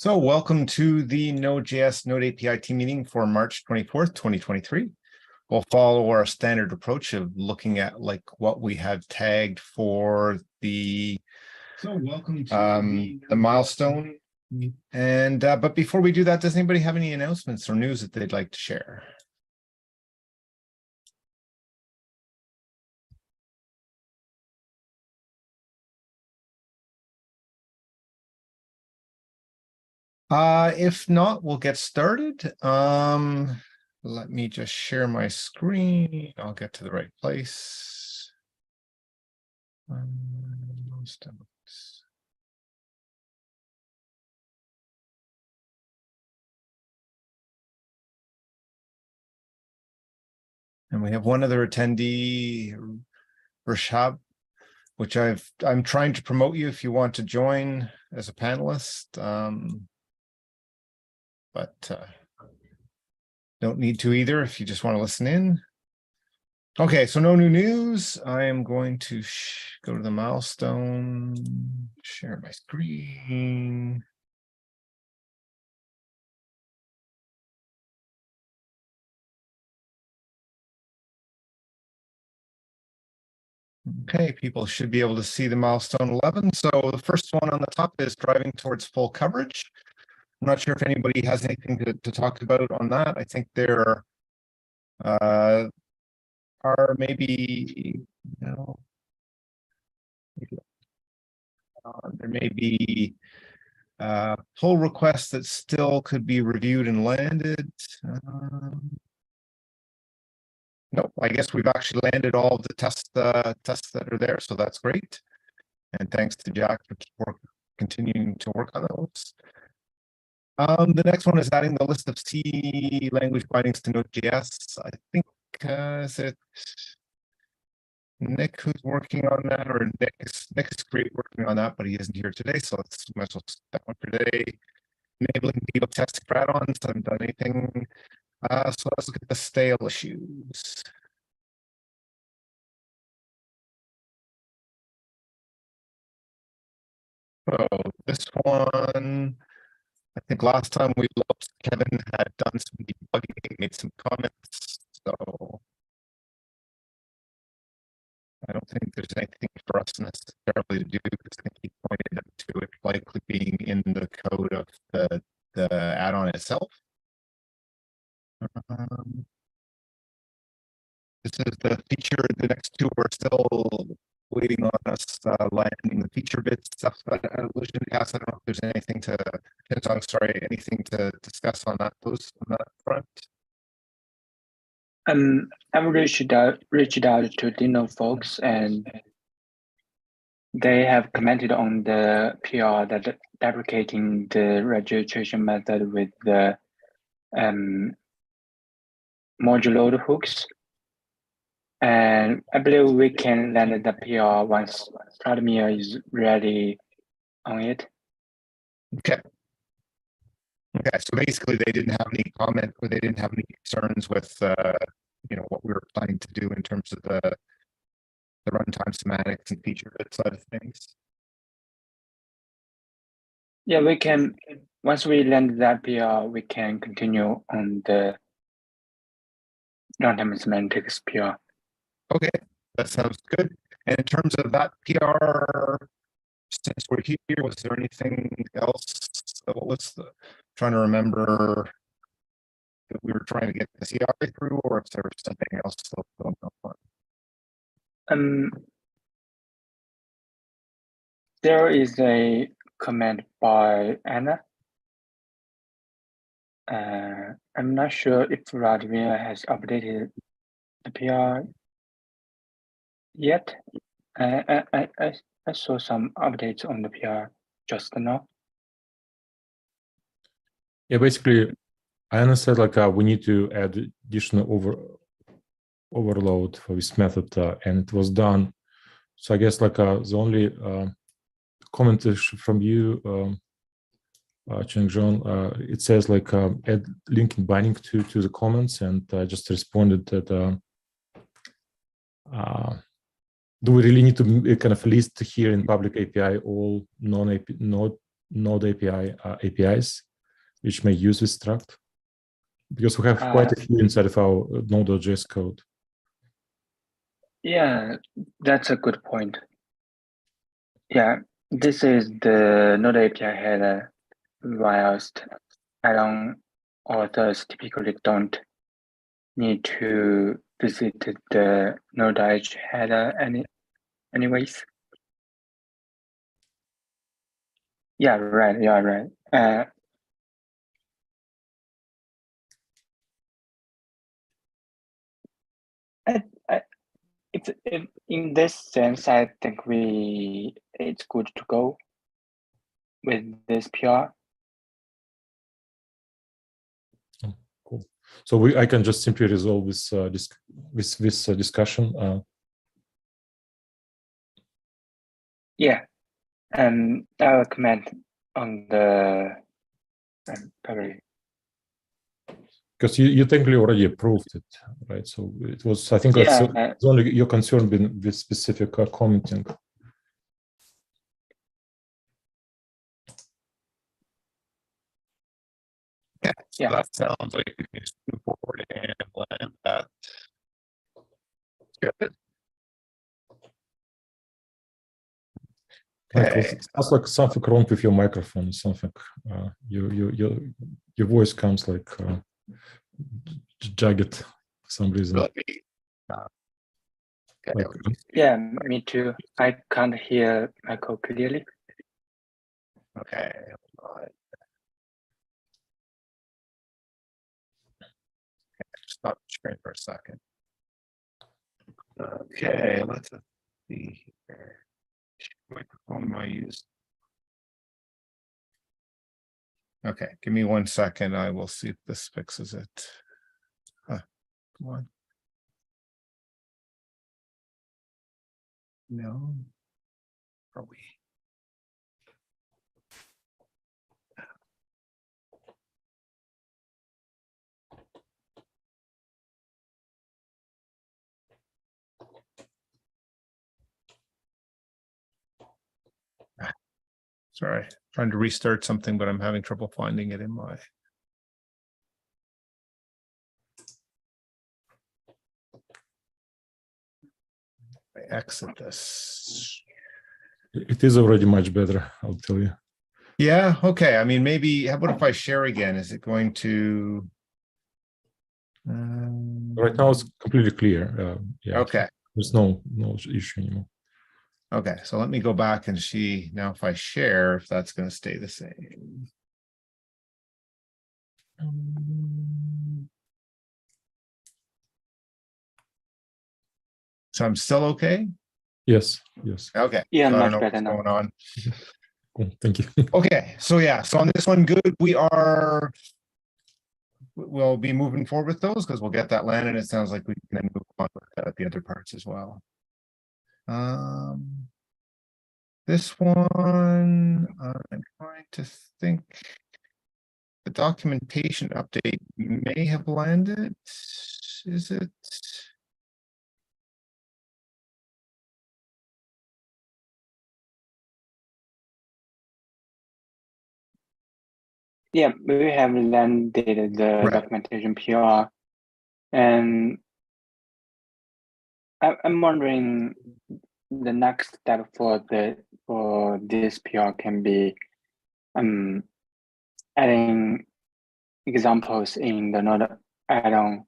So welcome to the node.js Node API team meeting for March 24th, 2023. We'll follow our standard approach of looking at like what we had tagged for the milestone. And but before we do that, does anybody have any announcements or news that they'd like to share? If not, we'll get started. Let me just share my screen. I'll get to the right place. And we have one other attendee, Rashab, which I'm trying to promote you if you want to join as a panelist. But don't need to either if you just want to listen in. Okay, so no new news. I am going to go to the milestone, share my screen. Okay, people should be able to see the milestone 11. So the first one on the top is driving towards full coverage. I'm not sure if anybody has anything to talk about on that. I think there are maybe, there may be pull requests that still could be reviewed and landed. Nope, I guess we've actually landed all of the tests that are there, so that's great. And thanks to Jack for continuing to work on those. The next one is adding the list of C language bindings to Node.js. I think is it Nick who's working on that, or Nick is great working on that, but he isn't here today, so let's might as well that one for today. Enabling debug testing for add-ons. I haven't done anything. So let's look at the stale issues. So this one, I think last time we looked, Kevin had done some debugging, made some comments. So I don't think there's anything for us necessarily to do, because I think he pointed to it likely being in the code of the add-on itself. This is the feature. The next two are still waiting on us landing the feature bit stuff. But I don't know if there's anything anything to discuss on that front. I've reached out to Dino folks, and they have commented on the PR that deprecating the registration method with the module load hooks. And I believe we can land the PR once Vladimir is ready on it. Okay. Okay, so basically they didn't have any comment, or they didn't have any concerns with what we were planning to do in terms of the runtime semantics and feature bit side of things. Yeah, we can, once we land that PR, we can continue on the runtime semantics PR. Okay, that sounds good. And in terms of that PR, since we're here, was there anything else? What was trying to remember that we were trying to get the CI through, or if there was something else going on? There is a comment by Anna. I'm not sure if Vladimir has updated the PR yet. I saw some updates on the PR just now. Yeah, basically, I understand we need to add additional overload for this method, and it was done. So I guess the only comment is from you, Cheng-Zhong, it says add linking binding to the comments, and I just responded that do we really need to kind of list here in public API all node Node API APIs which may use this struct? Because we have quite a few inside of our node.js code. Yeah, that's a good point. Yeah, this is the Node API header, whilst add-on authors typically don't need to visit the node.js header anyways. Yeah, right. Yeah, right. It's in this sense, I think it's good to go with this PR. Cool. So I can just simply resolve this discussion. Yeah, and I will comment on the probably. Because you technically already approved it, right? So it was, I think, Yeah, it's only your concern with specific commenting. Yeah. That sounds like we can just move forward and land that. Good. Michael, Okay. it sounds like something wrong with your microphone. Something your voice comes like jagged for some reason. Okay, Like, Yeah, me too. I can't hear Michael clearly. okay. Hold on. Stop sharing for a second. Okay, let's see here. Which microphone am I using? Okay, give me 1 second. I will see if this fixes it. Huh, come on. No. Are we? Sorry, trying to restart something, but I'm having trouble finding it in my. I exit this. it is already much better, I'll tell you. Yeah, okay. I mean, maybe, how about if I share again? Is it going to? Right now it's completely clear. Yeah. Okay. There's no issue anymore. Okay, so let me go back and see now if I share, if that's going to stay the same. So I'm still okay? Yes, yes. Okay. Yeah, So I don't much know better what's now. going on. Cool. Thank you. Okay, so yeah, so on this one, good. We'll be moving forward with those because we'll get that landed. It sounds like we can then move on with the other parts as well. This one, I'm trying to think. The documentation update may have landed. Is it? Yeah, we have landed the Right. documentation PR, and I'm wondering the next step for this PR can be adding examples in the node add-on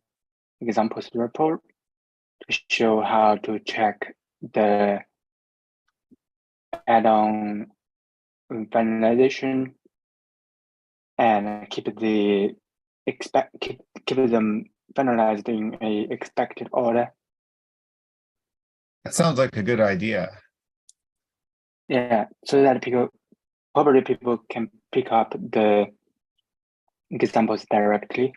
examples report to show how to check the add-on finalization and keep them finalized in a expected order. That sounds like a good idea. Yeah, so that people can pick up the examples directly.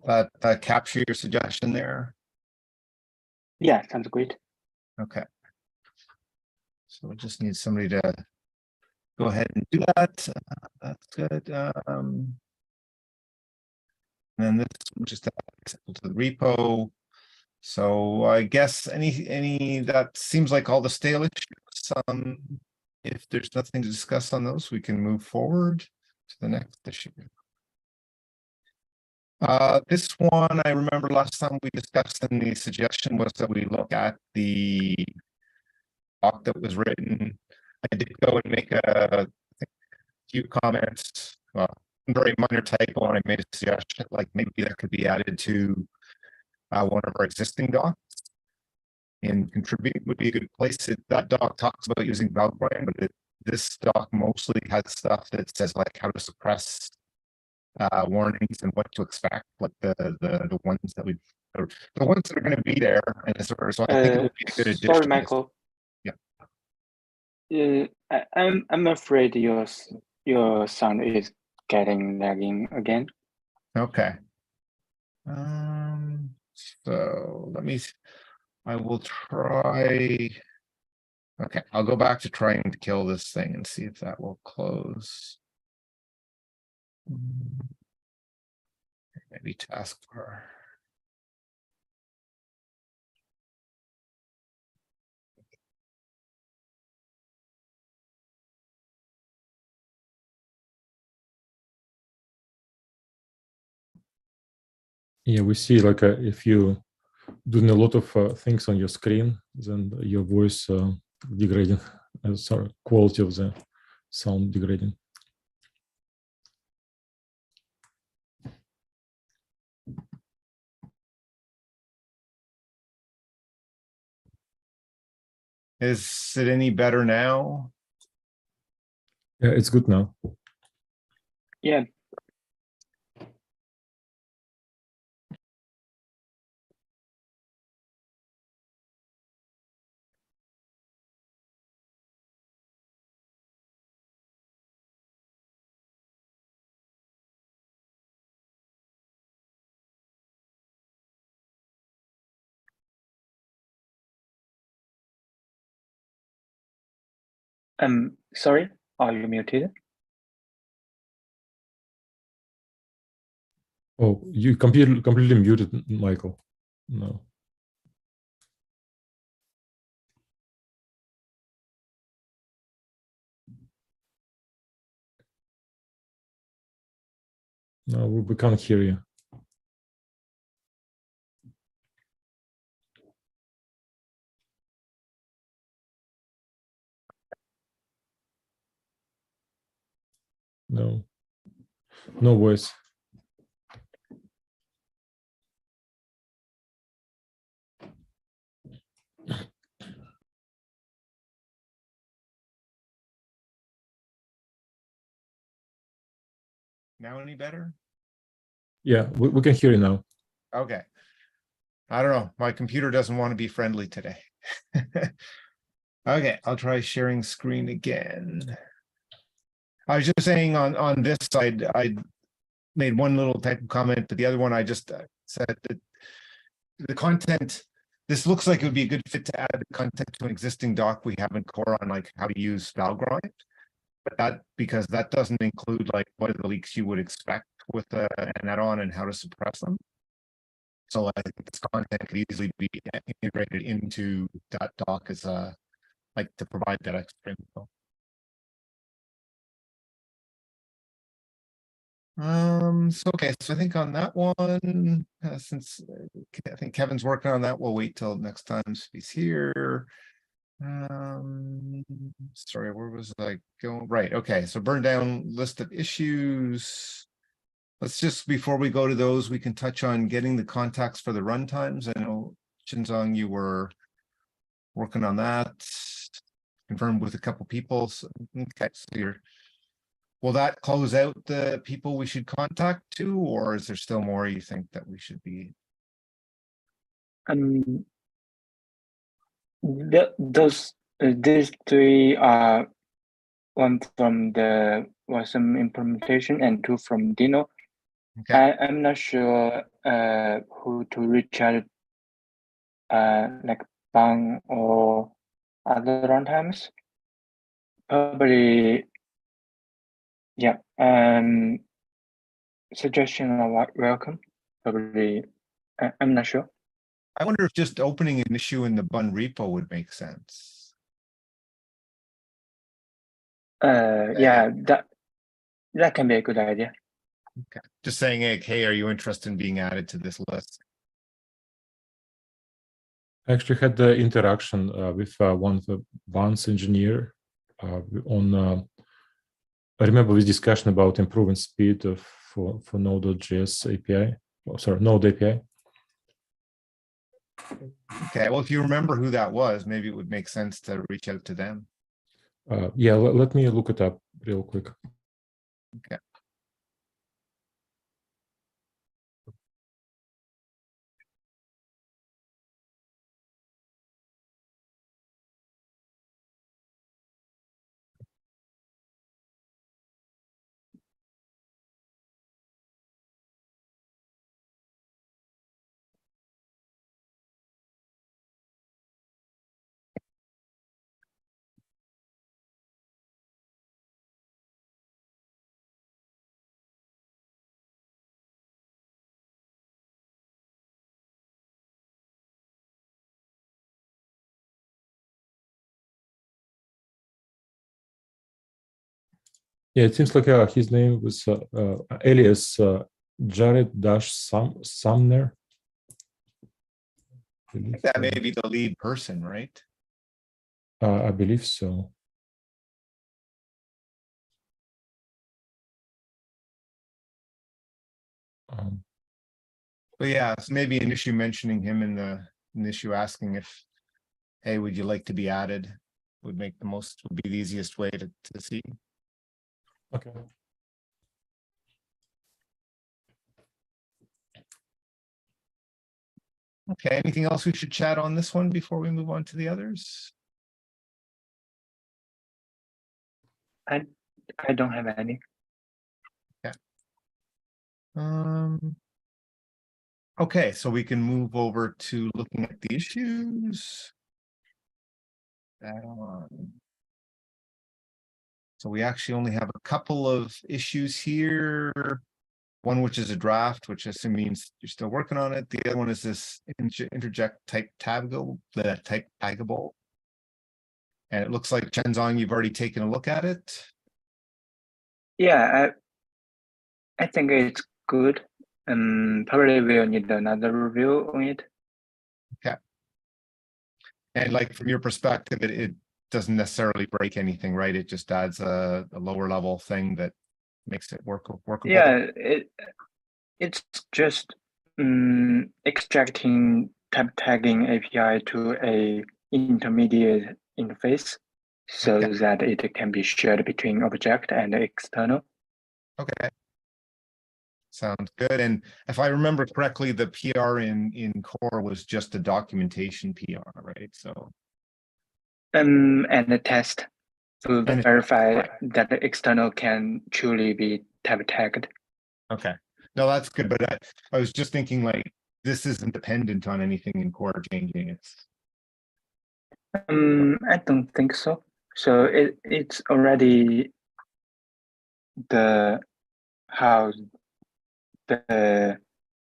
That capture your suggestion there. Yeah, sounds great. Okay. So we just need somebody to go ahead and do that. That's good. And then this will just accessible to the repo. So I guess any that seems like all the stale issues. If there's nothing to discuss on those, we can move forward to the next issue. This one, I remember last time we discussed, and the suggestion was that we look at the doc that was written. I did go and make a few comments, very minor typo, and I made a suggestion, like maybe that could be added to one of our existing docs. And contribute would be a good place. That doc talks about using Valgrind, but this doc mostly has stuff that says like how to suppress warnings and what to expect, like the ones that we, or the ones that are going to be there, and so I think it would be a good addition. Sorry, Michael. Yeah. I'm afraid your sound is getting lagging again. Okay. So let me. I will try. Okay, I'll go back to trying to kill this thing and see if that will close. Maybe taskbar. Yeah, we see like if you doing a lot of things on your screen, then your voice degrading, sorry, quality of the sound degrading. Is it any better now? Yeah, it's good now. Yeah. Sorry, are you muted? Oh, you completely muted, Michael. No. No, we can't hear you. No. No voice. Now any better? Yeah, we can hear you now. Okay. I don't know. My computer doesn't want to be friendly today. Okay, I'll try sharing screen again. I was just saying on this side, I made one little type of comment, but the other one I just said that the content, this looks like it would be a good fit to add the content to an existing doc we have in core on like how to use Valgrind. But that, because that doesn't include like what are the leaks you would expect with an add-on and how to suppress them. So I think this content could easily be integrated into that doc as a, like to provide that extra info. So okay, so I think on that one, since I think Kevin's working on that, we'll wait till next time he's here. Sorry, where was I going? Right, okay, so burn down list of issues. Let's just, before we go to those, we can touch on getting the contacts for the runtimes. I know Shinzong, you were working on that, confirmed with a couple people. So, okay, so will that close out the people we should contact to, or is there still more you think that we should be? These three are one from the Wasm implementation and two from Dino. Okay. I'm not sure who to reach out, like Bang or other runtimes. Probably, yeah. suggestions are welcome. Probably, I'm not sure. I wonder if just opening an issue in the bun repo would make sense. Yeah, that can be a good idea. Okay. Just saying, hey, are you interested in being added to this list? I actually had the interaction with one of the buns engineer on. I remember this discussion about improving speed for node.js API. Oh, sorry, Node API. Okay, well, if you remember who that was, maybe it would make sense to reach out to them. Yeah, let me look it up real quick. Okay. Yeah, it seems like his name was alias Jared-Sumner. That may be the lead person, right? I believe so. But yeah, it's maybe an issue mentioning him in an issue asking if, hey, would you like to be added? Would be the easiest way to see. Okay. Okay, anything else we should chat on this one before we move on to the others? I don't have any. Okay, so we can move over to looking at the issues. So we actually only have a couple of issues here. One which is a draft, which I assume means you're still working on it. The other one is this interject type taggable. And it looks like Chenzong, you've already taken a look at it. Yeah, I think it's good. Probably we'll need another review on it. Okay. And like from your perspective, it doesn't necessarily break anything, right? It just adds a lower level thing that makes it workable. Yeah, it's just extracting type tagging API to a intermediate interface so Okay. that it can be shared between object and external. Okay. Sounds good. And if I remember correctly, the PR in core was just a documentation PR, right? So And the test to And verify right. that the external can truly be type tagged. Okay, no, that's good. But I was just thinking like this isn't dependent on anything in core changing. It's I don't think so. So it's already the how the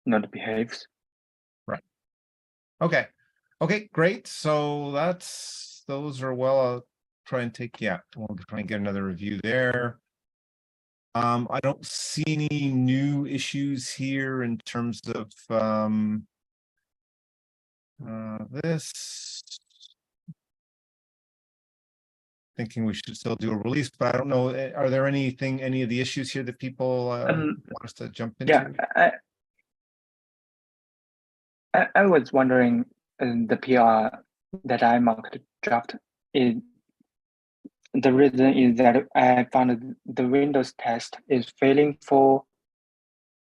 node behaves. right. Okay. Okay, great. So those are well. I'll try and we'll try and get another review there. I don't see any new issues here in terms of this. Thinking we should still do a release, but I don't know. Are there any of the issues here that people want us to jump into? Yeah, I was wondering the PR that I marked draft is the reason is that I found the Windows test is failing for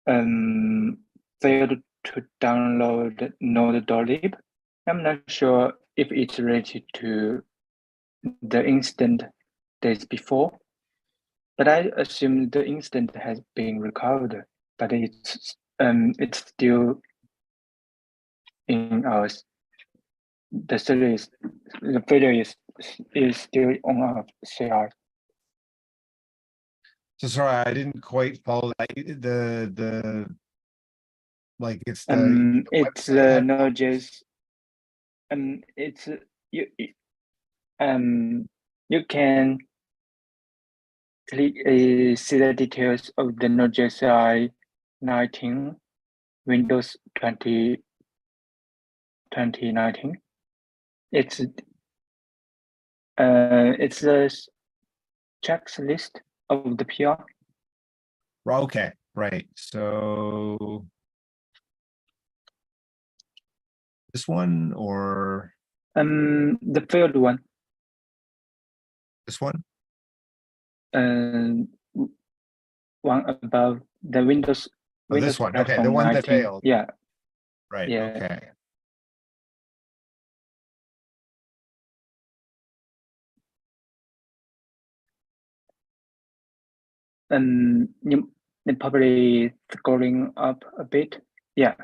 failed to download node.lib. I'm not sure if it's related to the incident days before, but I assume the incident has been recovered, but it's still in our the failure is still on our CR. So sorry, I didn't quite follow that. Like it's the It's website had- Node.js. It's you can click see the details of the Node.js 19 Windows 2019. It's a checklist of the PR. Okay, right. So this one or The field one. this one? One above the Windows. Oh, this one. Okay, the platform one that 19. failed. Yeah. Right. Yeah. Okay. You probably scrolling up a bit. Yeah.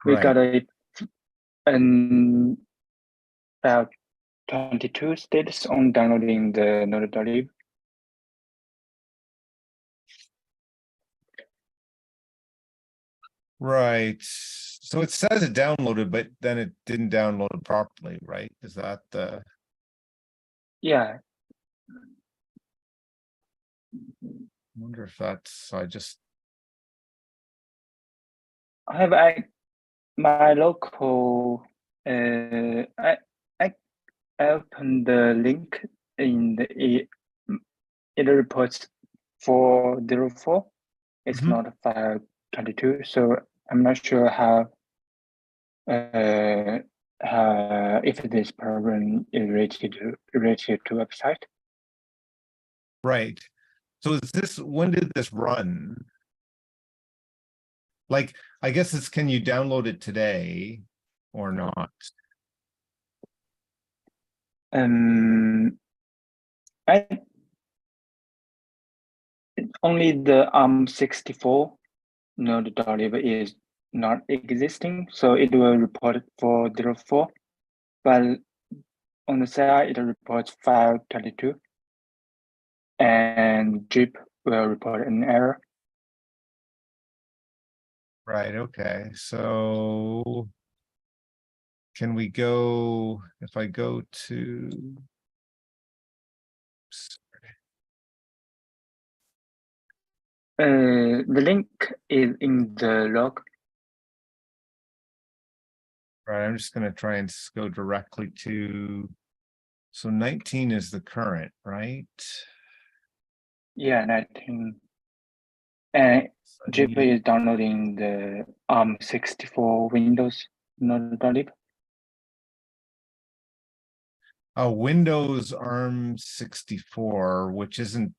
We Right. got about 22 status on downloading the node.js. Right. So it says it downloaded, but then it didn't download properly, right? Is that the Yeah. I wonder if that's I just I have my local I opened the link in the it reports 404. It's Mhm. not 522, so I'm not sure how if this problem is related to website. right. So is this when did this run? Like, I guess it's can you download it today or not? I only the ARM64 node deliver is not existing, so it will report 404, but on the side it reports 522, and Jeep will report an error. Right, okay, so can we go, if I go to The link is in the log. right, I'm just gonna try and go directly to, so 19 is the current, right? Yeah, 19. And So I Jeep need- is downloading the ARM64 Windows node.js. Oh, Windows ARM 64, which isn't.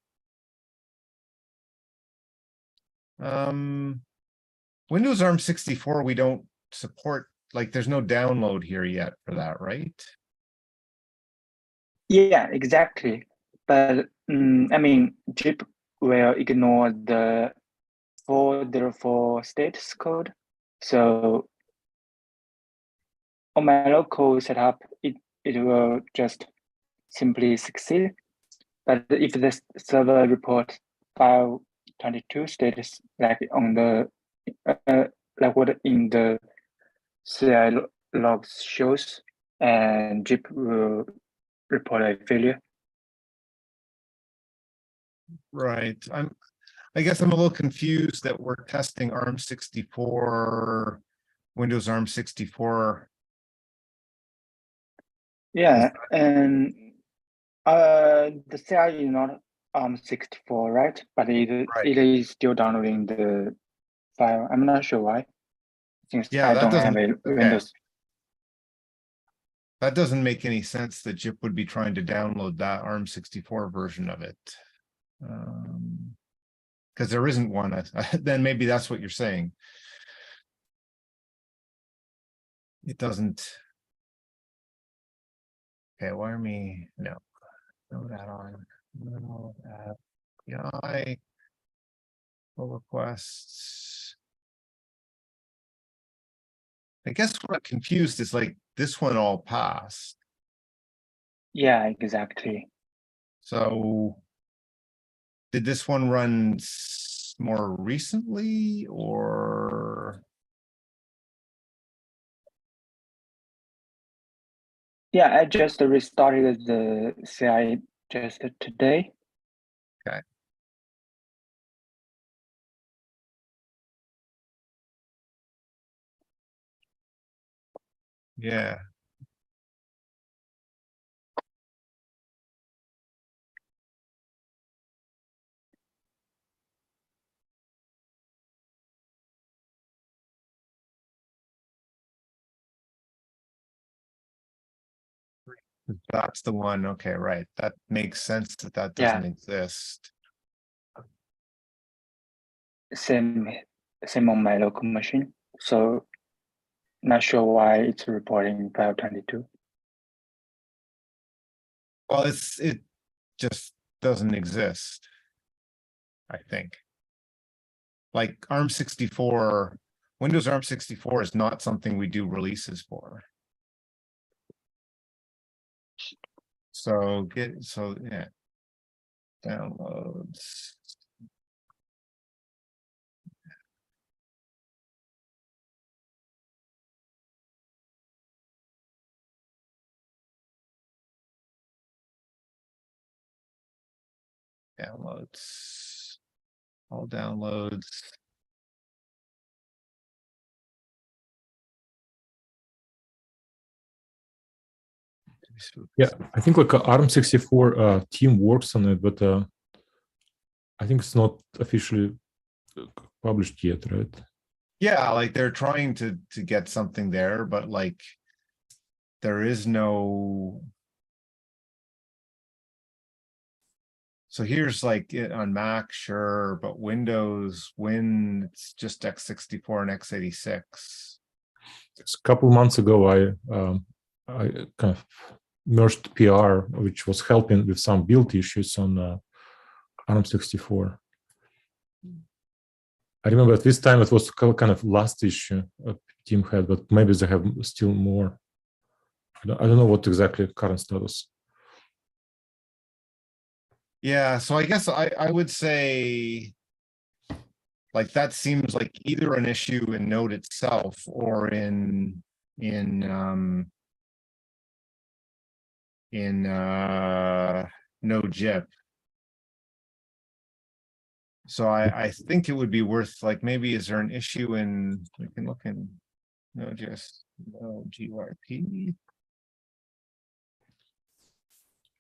Windows ARM 64, we don't support, like, there's no download here yet for that, right? Yeah, exactly. But I mean, Jeep will ignore the 404 status code. So on my local setup, it will just simply succeed. But if the server reports 522 status, like on the like what in the CI logs shows, and Jeep will report a failure. Right, I guess I'm a little confused that we're testing ARM 64, Windows ARM 64. Yeah, and the CI is not ARM64, right? But it is still downloading the file. I'm not sure why, since Yeah, I that don't have doesn't, a okay, Windows. that doesn't make any sense that Jip would be trying to download that ARM 64 version of it. Because there isn't one, then maybe that's what you're saying. It doesn't. Okay, why are me, no that on, no API, pull requests. I guess what I'm confused is like this one all passed. Yeah, exactly. So did this one run more recently or? Yeah, I just restarted the CI just today. Okay. Yeah. That's the one. Okay, right. That makes sense that that doesn't exist. Same on my local machine. So not sure why it's reporting 522. Well, it just doesn't exist, I think. Like ARM64, Windows ARM64 is not something we do releases for. So yeah. Downloads. Downloads. All downloads. Yeah, I think like ARM64 team works on it, but I think it's not officially published yet, right? Yeah, like they're trying to get something there, but like there is no. So here's like it on Mac, sure, but Windows, it's just x64 and x86. A couple months ago, I kind of merged PR, which was helping with some build issues on ARM64. I remember at this time it was kind of last issue team had, but maybe they have still more. I don't know what exactly current status. Yeah, so I guess I would say like that seems like either an issue in Node itself or in Node.js. So I think it would be worth like maybe is there an issue in we can look in Node.js GYP.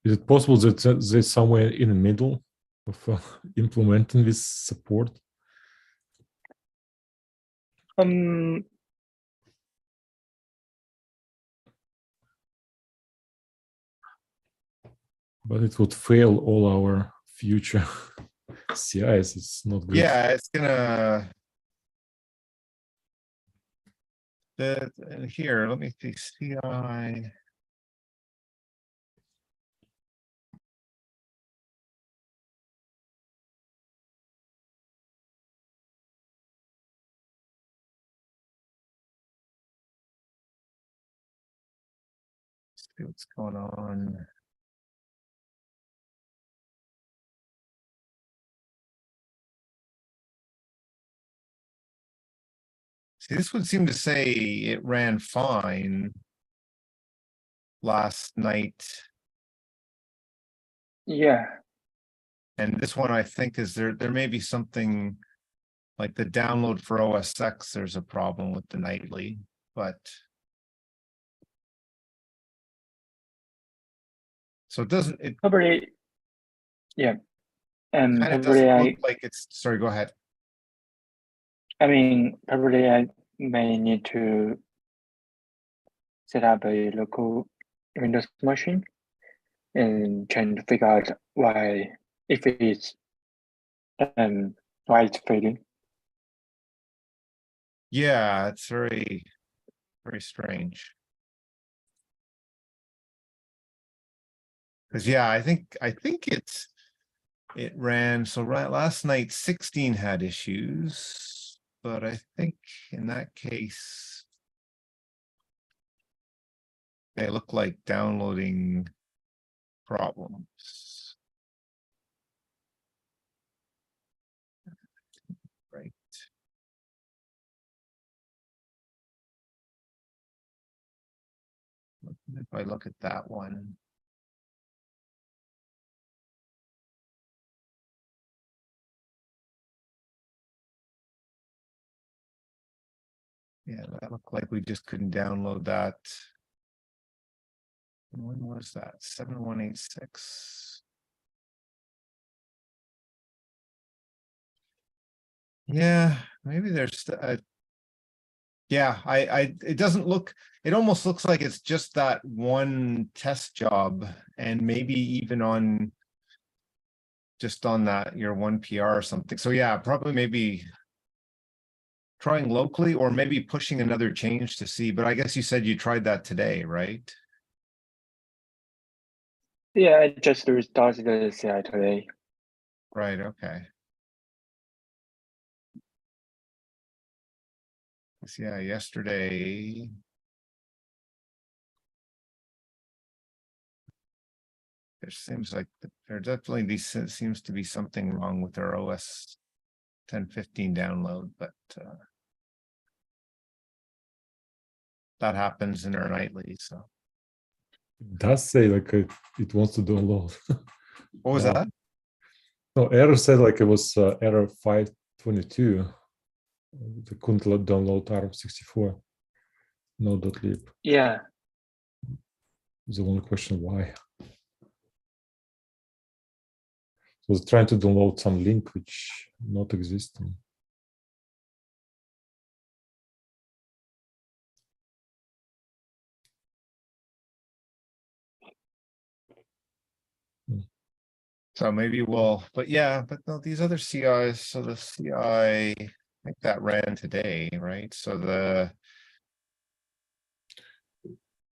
Is it possible that there's somewhere in the middle of implementing this support? But it would fail all our future CIs. It's not good. Yeah, it's gonna. Here, let me see CI. See what's going on. See, this would seem to say it ran fine last night. Yeah. And this one, I think, is there may be something like the download for OS X, there's a problem with the nightly, but. So it doesn't, it Probably, yeah. And kind of probably doesn't look like it's, sorry, go ahead. I mean, probably I may need to set up a local Windows machine and trying to figure out why it's failing. Yeah, it's very, very strange. Cause yeah, I think it ran, so right last night 16 had issues, but I think in that case. They look like downloading problems. If I look at that one. Yeah, that looked like we just couldn't download that. When was that? 7186. Yeah, maybe there's yeah, it doesn't look, it almost looks like it's just that one test job and maybe even on just on that your one PR or something. So yeah, probably maybe trying locally or maybe pushing another change to see, but I guess you said you tried that today, right? Yeah, I just restarted the CI today. Right, okay. 'Cause, yeah, yesterday. There seems like there definitely seems to be something wrong with our OS 10.15 download, but that happens in our nightly, so. It does say like it wants to download. What was that? No, error said like it was error 522. They couldn't download ARM64 node.lib. Yeah, The only question why. So it's trying to download some link which not existing. So maybe we'll, but yeah, but no, these other CIs, so the CI, I think that ran today, right? So the,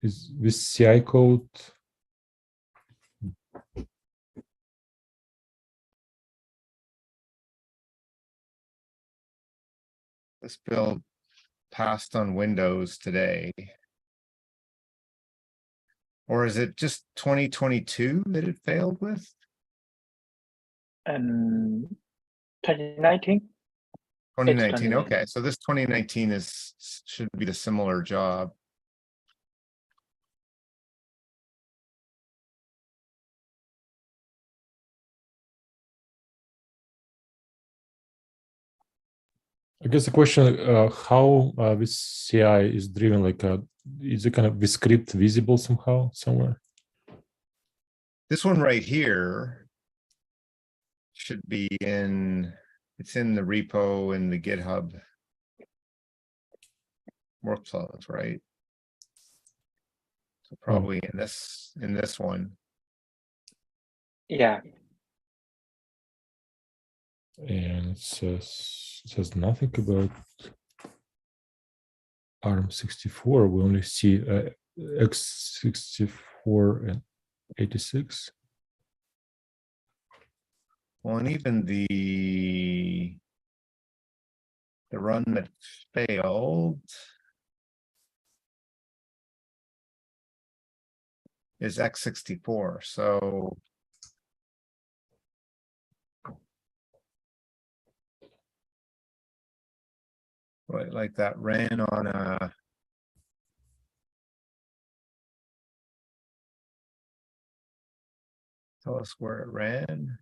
Is this CI code? this build passed on Windows today. Or is it just 2022 that it failed with? and 2019. 2019, 2019. okay, so this 2019 should be the similar job. I guess the question how this CI is driven, like is it kind of the script visible somehow somewhere? This one right here should be it's in the repo in the GitHub workflows, right? So probably in this one. Yeah, And it says nothing about ARM64. We only see x64 and 86. Well, and even the run that failed is x64, so right, like that ran on a tell us where it ran.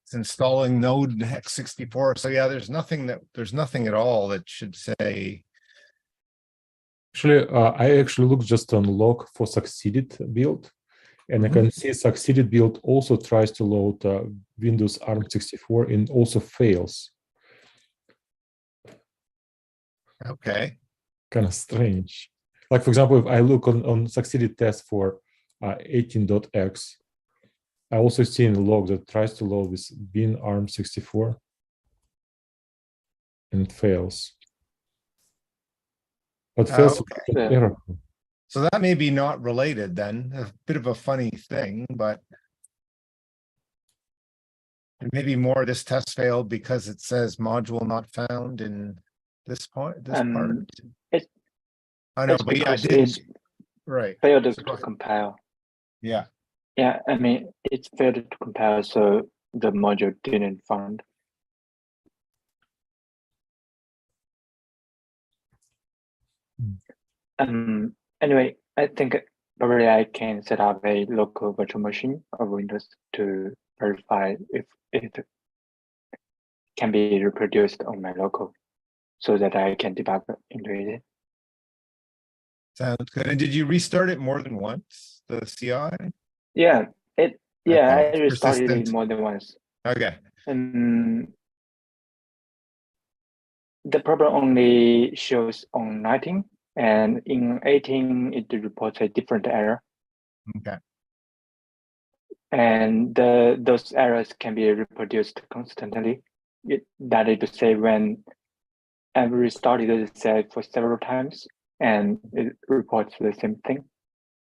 It's installing node x64. So yeah, there's nothing at all that should say. Actually, I actually looked just on log for succeeded build, and I can see succeeded build also tries to load Windows ARM64 and also fails. Okay. Kind of strange. Like, for example, if I look on succeeded test for 18.x, I also see in the log that tries to load this bin ARM64 and it fails. But fails with yeah. error. So that may be not related then, a bit of a funny thing, but maybe more this test failed because it says module not found in this part, this part. It's I know, it's but yeah, because it did. it's Right. failed So go to ahead. compile. Yeah. Yeah, I mean, it's fair to compare, so the module didn't found. Anyway, I think probably I can set up a local virtual machine of Windows to verify if it can be reproduced on my local, so that I can debug into it. Sounds good. And did you restart it more than once, the CI? Yeah, I It's restarted it persistent. more than once. Okay. The problem only shows on 19, and in 18 it reports a different error. Okay. And those errors can be reproduced constantly. That is to say, when I've restarted the set for several times, and it reports the same thing.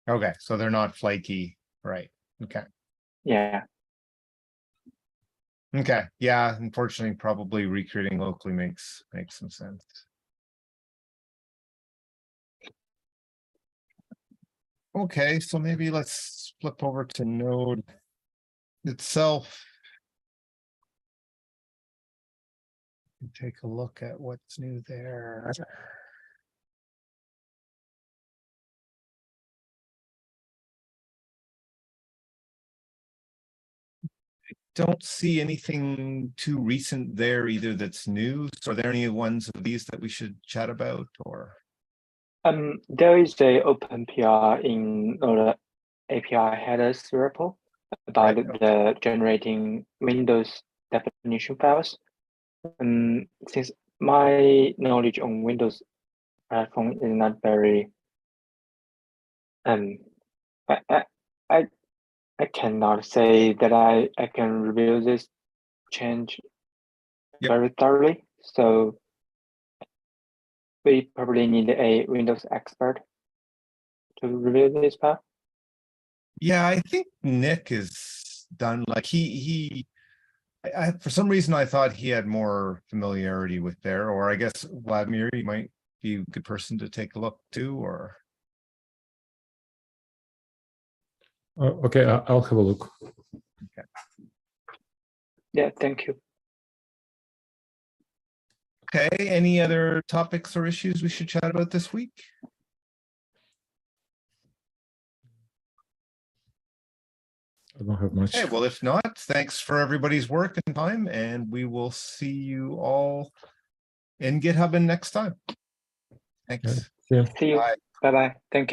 Okay. So they're not flaky. Right. Okay. Yeah. Okay. Yeah. Unfortunately, probably recreating locally makes some sense. Okay. So maybe let's flip over to Node itself. Take a look at what's new there. Don't see anything too recent there either that's new. So are there any ones of these that we should chat about or? There is a open PR in Node API headers repo about the generating Windows definition files. Since my knowledge on Windows platform is not very, I cannot say that I can review this change very thoroughly. So we probably need a Windows expert to review this part. Yeah, I think Nick is done like I for some reason I thought he had more familiarity with there, or I guess Vladimir, you might be a good person to take a look too, or. Okay, I'll have a look. Okay. Yeah, thank you. Okay, any other topics or issues we should chat about this week? I don't have much. Okay, well, if not, thanks for everybody's work and time, and we will see you all in GitHub and next time. Thanks. Yeah. See you. Bye-bye. Thank you.